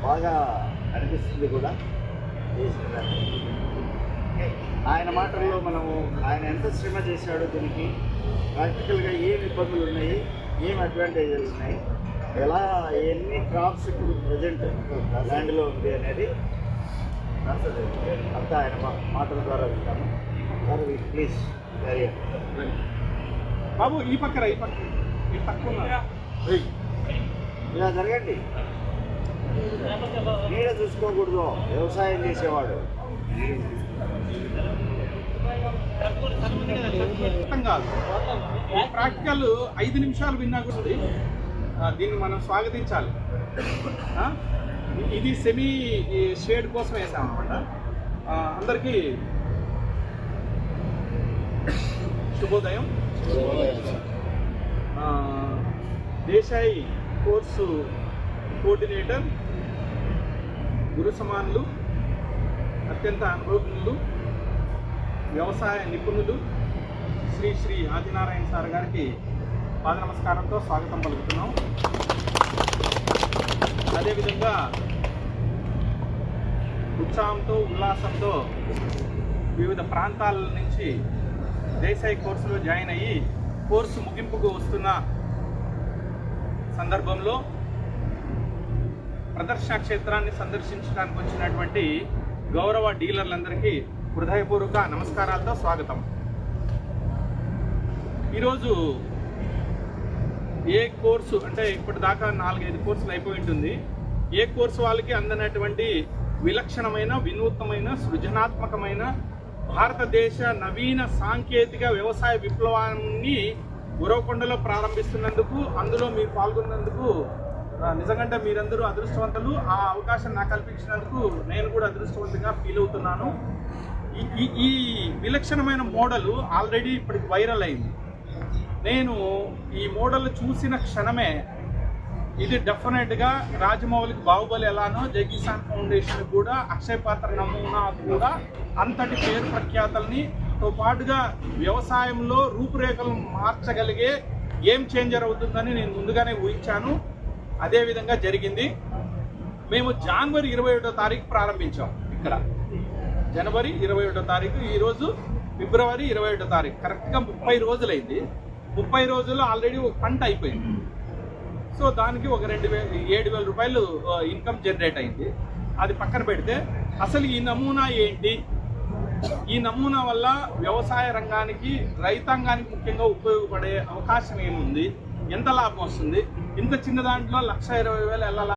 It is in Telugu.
బాగా అనిపిస్తుంది కూడా చేసినదాన్ని. ఆయన మాటల్లో మనము ఆయన ఎంత శ్రమ చేశాడో దీనికి ప్రాక్టికల్గా ఏం ఇబ్బందులు ఉన్నాయి, ఏం అడ్వాంటేజెస్ ఉన్నాయి, ఎలా ఎన్ని క్రాప్స్ ఇప్పుడు ప్రజెంట్ ల్యాండ్లో ఉంది అనేది అంతా ఆయన మాటల ద్వారా వింటాము. సార్ ప్లీజ్ క్యారీ బాబు ఈ పక్కరా ఈ పక్క ఈ పక్క ఇలా జరగండి. నీడ చూసుకోకూడదు వ్యవసాయం చేసేవాడు. అర్థం కాదు. ప్రాక్టికల్ 5 నిమిషాలు విన్నా కూడా దీన్ని మనం స్వాగతించాలి. ఇది సెమీ షేడ్ కోసం వేసామన్నమాట. అందరికీ శుభోదయం. దేశాయి కోర్సు కోఆర్డినేటర్, గురు సమానులు, అత్యంత అనుభవజ్ఞులు, వ్యవసాయ నిపుణులు శ్రీ శ్రీ ఆదినారాయణ సార్ గారికి పాద నమస్కారంతో స్వాగతం పలుకుతున్నాం. అదేవిధంగా ఉత్సాహంతో ఉల్లాసంతో వివిధ ప్రాంతాల నుంచి దేశాయి కోర్సులో జాయిన్ అయ్యి కోర్సు ముగింపుకు వస్తున్న సందర్భంలో ప్రదర్శన క్షేత్రాన్ని సందర్శించడానికి వచ్చినటువంటి గౌరవ డీలర్లందరికీ హృదయపూర్వక నమస్కారాలతో స్వాగతం. ఈరోజు ఏ కోర్సు అంటే ఇప్పటిదాకా 4-5 కోర్సులు అయిపోయి ఉంటుంది. ఏ కోర్సు వాళ్ళకి అందనటువంటి విలక్షణమైన, వినూత్నమైన, సృజనాత్మకమైన భారతదేశ నవీన సాంకేతిక వ్యవసాయ విప్లవాన్ని ఉరవకొండలో ప్రారంభిస్తున్నందుకు, అందులో మీరు పాల్గొన్నందుకు నిజంగా మీరందరూ అదృష్టవంతులు. ఆ అవకాశం నాకు కల్పించినందుకు నేను కూడా అదృష్టవంతంగా ఫీల్ అవుతున్నాను. ఈ విలక్షణమైన మోడల్ ఆల్రెడీ ఇప్పటికి వైరల్ అయింది. నేను ఈ మోడల్ చూసిన క్షణమే ఇది డెఫినెట్గా రాజమౌళికి బాహుబలి ఎలానో జైకిసాన్ ఫౌండేషన్ కూడా అక్షయ పాత్ర నమూనా కూడా అంతటి పేరు ప్రఖ్యాతలతో పాటుగా వ్యవసాయంలో రూపురేఖలు మార్చగలిగే గేమ్ చేంజర్ అవుతుందని నేను ముందుగానే ఊహించాను. అదేవిధంగా జరిగింది. మేము జనవరి 21వ తారీఖు ప్రారంభించాం. ఇక్కడ జనవరి 21వ తారీఖు, ఈరోజు ఫిబ్రవరి 21వ తారీఖు, కరెక్ట్గా 30 రోజులైంది. 30 రోజుల్లో ఆల్రెడీ ఒక పంట అయిపోయింది. సో దానికి ఒక 7,000 రూపాయలు ఇన్కమ్ జనరేట్ అయింది. అది పక్కన పెడితే అసలు ఈ నమూనా ఏంటి, ఈ నమూనా వల్ల వ్యవసాయ రంగానికి, రైతాంగానికి ముఖ్యంగా ఉపయోగపడే అవకాశం ఏముంది, ఎంత లాభం వస్తుంది, ఇంత చిన్న దాంట్లో 1,20,000 ఎలా